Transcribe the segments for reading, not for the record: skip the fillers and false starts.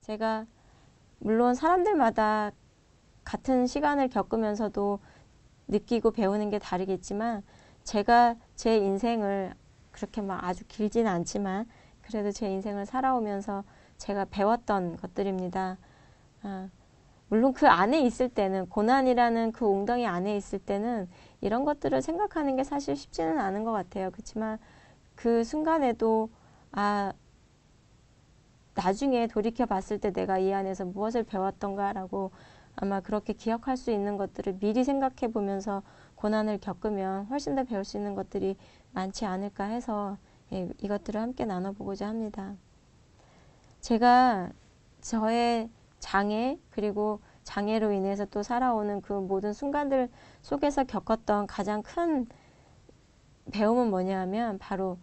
제가 물론 사람들마다 같은 시간을 겪으면서도 느끼고 배우는 게 다르겠지만 제가 제 인생을 그렇게 막 아주 길지는 않지만 그래도 제 인생을 살아오면서 제가 배웠던 것들입니다. 물론 그 안에 있을 때는 고난이라는 그 웅덩이 안에 있을 때는 이런 것들을 생각하는 게 사실 쉽지는 않은 것 같아요. 그렇지만 그 순간에도 나중에 돌이켜 봤을 때 내가 이 안에서 무엇을 배웠던가라고 아마 그렇게 기억할 수 있는 것들을 미리 생각해 보면서 고난을 겪으면 훨씬 더 배울 수 있는 것들이 많지 않을까 해서 이것들을 함께 나눠보고자 합니다. 제가 저의 장애 그리고 장애로 인해서 또 살아오는 그 모든 순간들 속에서 겪었던 가장 큰 배움은 뭐냐면 바로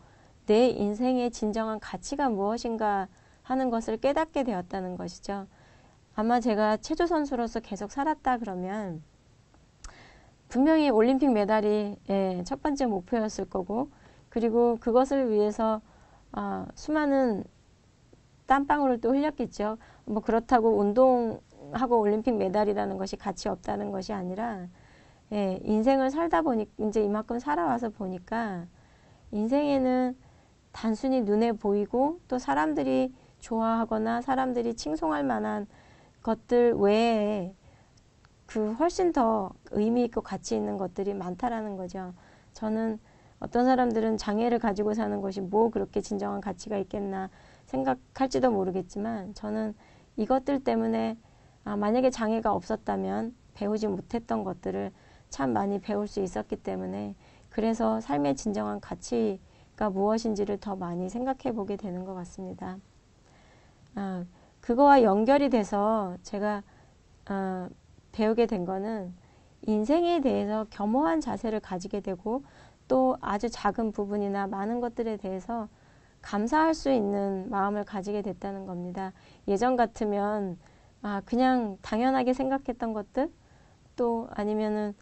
내 인생의 진정한 가치가 무엇인가 하는 것을 깨닫게 되었다는 것이죠. 아마 제가 체조 선수로서 계속 살았다 그러면 분명히 올림픽 메달이 첫 번째 목표였을 거고 그리고 그것을 위해서 수많은 땀방울을 또 흘렸겠죠. 뭐 그렇다고 운동하고 올림픽 메달이라는 것이 가치 없다는 것이 아니라 인생을 살다 보니 이제 이만큼 살아와서 보니까 인생에는 단순히 눈에 보이고 또 사람들이 좋아하거나 사람들이 칭송할 만한 것들 외에 그 훨씬 더 의미 있고 가치 있는 것들이 많다라는 거죠. 저는 어떤 사람들은 장애를 가지고 사는 것이 뭐 그렇게 진정한 가치가 있겠나 생각할지도 모르겠지만 저는 이것들 때문에 만약에 장애가 없었다면 배우지 못했던 것들을 참 많이 배울 수 있었기 때문에 그래서 삶의 진정한 가치가 무엇인지를 더 많이 생각해 보게 되는 것 같습니다. 그거와 연결이 돼서 제가 배우게 된 거는 인생에 대해서 겸허한 자세를 가지게 되고 또 아주 작은 부분이나 많은 것들에 대해서 감사할 수 있는 마음을 가지게 됐다는 겁니다. 예전 같으면 그냥 당연하게 생각했던 것들 또 아니면은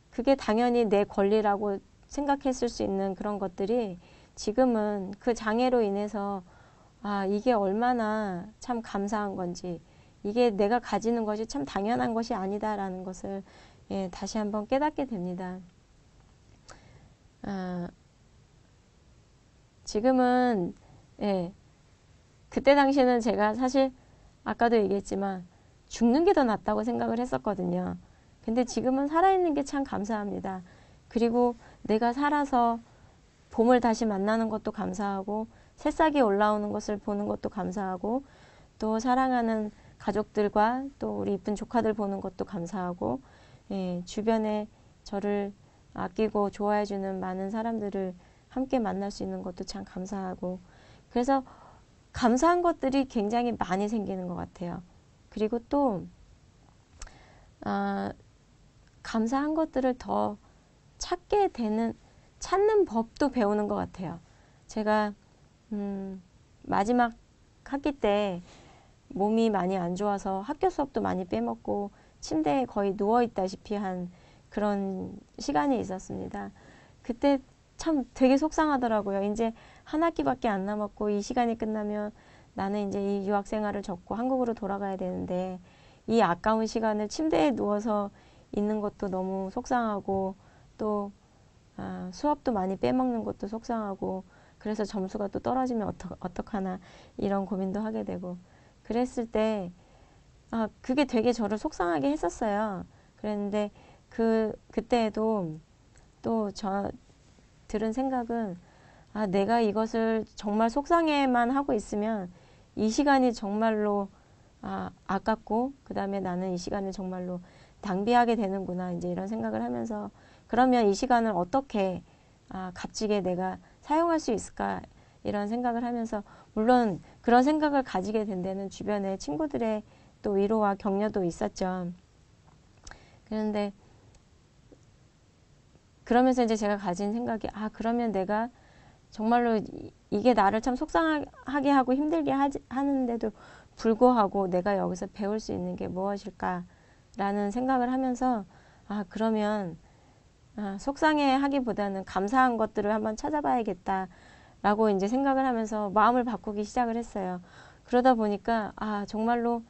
그게 당연히 내 권리라고 생각했을 수 있는 그런 것들이 지금은 그 장애로 인해서 이게 얼마나 참 감사한 건지 이게 내가 가지는 것이 참 당연한 것이 아니다라는 것을 다시 한번 깨닫게 됩니다. 지금은 그때 당시에는 제가 사실 아까도 얘기했지만 죽는 게 더 낫다고 생각을 했었거든요. 근데 지금은 살아있는 게 참 감사합니다. 그리고 내가 살아서 봄을 다시 만나는 것도 감사하고 새싹이 올라오는 것을 보는 것도 감사하고 또 사랑하는 가족들과 또 우리 이쁜 조카들 보는 것도 감사하고 주변에 저를 아끼고 좋아해주는 많은 사람들을 함께 만날 수 있는 것도 참 감사하고 그래서 감사한 것들이 굉장히 많이 생기는 것 같아요. 그리고 또 감사한 것들을 더 찾는 법도 배우는 것 같아요. 제가 마지막 학기 때 몸이 많이 안 좋아서 학교 수업도 많이 빼먹고 침대에 거의 누워있다시피 한 그런 시간이 있었습니다. 그때 참 되게 속상하더라고요. 이제 한 학기밖에 안 남았고 이 시간이 끝나면 나는 이제 이 유학 생활을 접고 한국으로 돌아가야 되는데 이 아까운 시간을 침대에 누워서 있는 것도 너무 속상하고 또 수업도 많이 빼먹는 것도 속상하고 그래서 점수가 또 떨어지면 어떡하나 이런 고민도 하게 되고 그랬을 때 그게 되게 저를 속상하게 했었어요. 그랬는데 그때에도 또 저 들은 생각은 내가 이것을 정말 속상해만 하고 있으면 이 시간이 정말로 아깝고 그 다음에 나는 이 시간을 정말로 낭비하게 되는구나 이제 이런 생각을 하면서 그러면 이 시간을 어떻게 값지게 내가 사용할 수 있을까 이런 생각을 하면서 물론 그런 생각을 가지게 된 데는 주변에 친구들의 또 위로와 격려도 있었죠. 그런데 그러면서 이제 제가 가진 생각이 그러면 내가 정말로 이게 나를 참 속상하게 하고 힘들게 하는데도 불구하고 내가 여기서 배울 수 있는 게 무엇일까라는 생각을 하면서 그러면 속상해 하기보다는 감사한 것들을 한번 찾아봐야겠다라고 이제 생각을 하면서 마음을 바꾸기 시작을 했어요. 그러다 보니까 정말로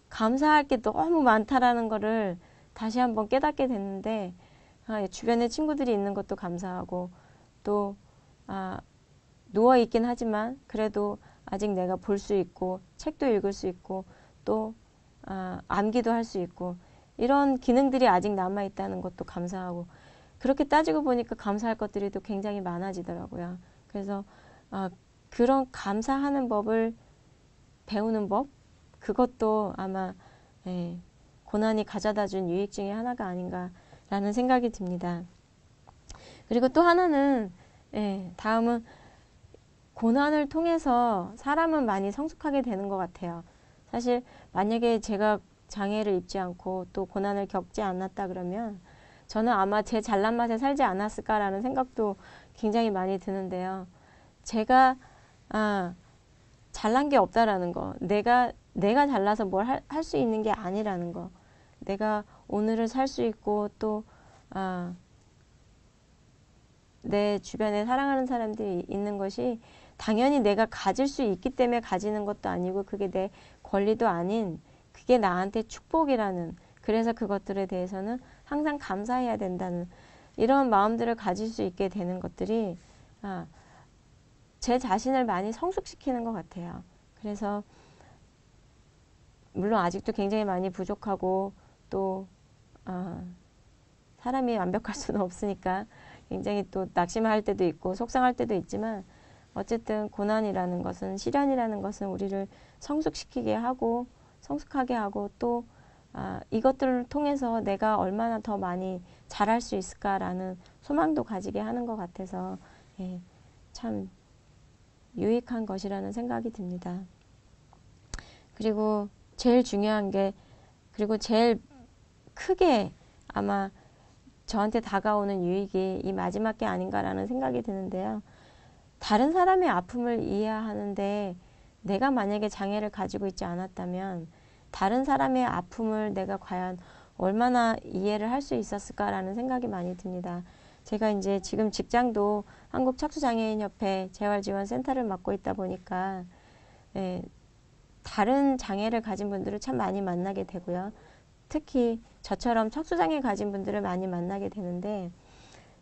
감사할 게 너무 많다라는 거를 다시 한번 깨닫게 됐는데, 주변에 친구들이 있는 것도 감사하고, 또 누워 있긴 하지만 그래도 아직 내가 볼 수 있고 책도 읽을 수 있고 또 암기도 할 수 있고 이런 기능들이 아직 남아 있다는 것도 감사하고, 그렇게 따지고 보니까 감사할 것들이 또 굉장히 많아지더라고요. 그래서 그런 감사하는 법을 배우는 법, 그것도 아마 고난이 가져다 준 유익 중에 하나가 아닌가라는 생각이 듭니다. 그리고 또 하나는, 다음은 고난을 통해서 사람은 많이 성숙하게 되는 것 같아요. 사실 만약에 제가 장애를 입지 않고 또 고난을 겪지 않았다 그러면 저는 아마 제 잘난 맛에 살지 않았을까라는 생각도 굉장히 많이 드는데요. 제가 잘난 게 없다라는 거, 내가 잘나서 뭘 할 수 있는 게 아니라는 거, 내가 오늘을 살 수 있고 또 내 주변에 사랑하는 사람들이 있는 것이 당연히 내가 가질 수 있기 때문에 가지는 것도 아니고 그게 내 권리도 아닌, 그게 나한테 축복이라는, 그래서 그것들에 대해서는 항상 감사해야 된다는 이런 마음들을 가질 수 있게 되는 것들이 제 자신을 많이 성숙시키는 것 같아요. 그래서 물론 아직도 굉장히 많이 부족하고 또 사람이 완벽할 수는 없으니까 굉장히 또 낙심할 때도 있고 속상할 때도 있지만, 어쨌든 고난이라는 것은, 시련이라는 것은 우리를 성숙시키게 하고 성숙하게 하고 또 이것들을 통해서 내가 얼마나 더 많이 잘할 수 있을까라는 소망도 가지게 하는 것 같아서 참 유익한 것이라는 생각이 듭니다. 그리고 제일 중요한 게, 그리고 제일 크게 아마 저한테 다가오는 유익이 이 마지막 게 아닌가라는 생각이 드는데요. 다른 사람의 아픔을 이해하는데 내가 만약에 장애를 가지고 있지 않았다면 다른 사람의 아픔을 내가 과연 얼마나 이해를 할 수 있었을까라는 생각이 많이 듭니다. 제가 이제 지금 직장도 한국척수장애인협회 재활지원센터를 맡고 있다 보니까 다른 장애를 가진 분들을 참 많이 만나게 되고요. 특히 저처럼 척수장애 가진 분들을 많이 만나게 되는데,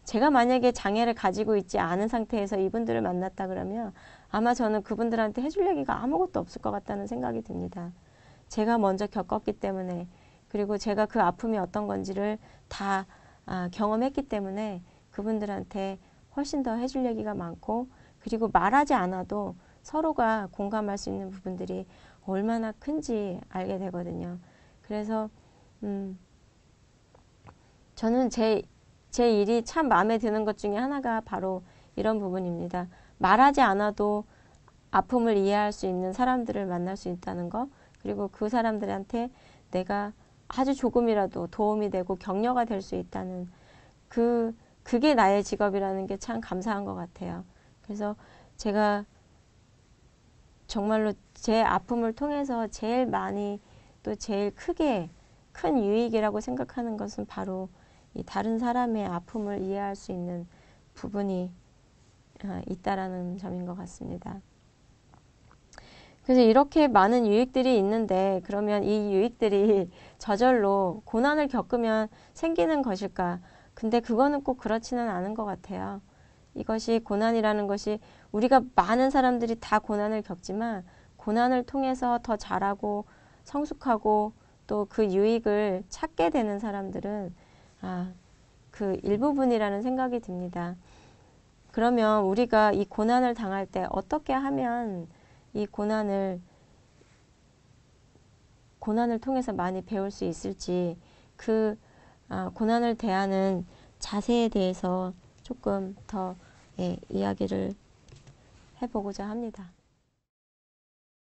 제가 만약에 장애를 가지고 있지 않은 상태에서 이분들을 만났다 그러면 아마 저는 그분들한테 해줄 얘기가 아무것도 없을 것 같다는 생각이 듭니다. 제가 먼저 겪었기 때문에, 그리고 제가 그 아픔이 어떤 건지를 다 경험했기 때문에 그분들한테 훨씬 더 해줄 얘기가 많고, 그리고 말하지 않아도 서로가 공감할 수 있는 부분들이 얼마나 큰지 알게 되거든요. 그래서 저는 제 일이 참 마음에 드는 것 중에 하나가 바로 이런 부분입니다. 말하지 않아도 아픔을 이해할 수 있는 사람들을 만날 수 있다는 것, 그리고 그 사람들한테 내가 아주 조금이라도 도움이 되고 격려가 될 수 있다는 그게 나의 직업이라는 게 참 감사한 것 같아요. 그래서 제가 정말로 제 아픔을 통해서 제일 많이 또 제일 크게 큰 유익이라고 생각하는 것은 바로 이 다른 사람의 아픔을 이해할 수 있는 부분이 있다라는 점인 것 같습니다. 그래서 이렇게 많은 유익들이 있는데, 그러면 이 유익들이 저절로 고난을 겪으면 생기는 것일까? 근데 그거는 꼭 그렇지는 않은 것 같아요. 이것이, 고난이라는 것이, 우리가 많은 사람들이 다 고난을 겪지만 고난을 통해서 더 잘하고 성숙하고 또 그 유익을 찾게 되는 사람들은 그 일부분이라는 생각이 듭니다. 그러면 우리가 이 고난을 당할 때 어떻게 하면 이 고난을 통해서 많이 배울 수 있을지, 그 고난을 대하는 자세에 대해서 조금 더 이야기를 해보고자 합니다.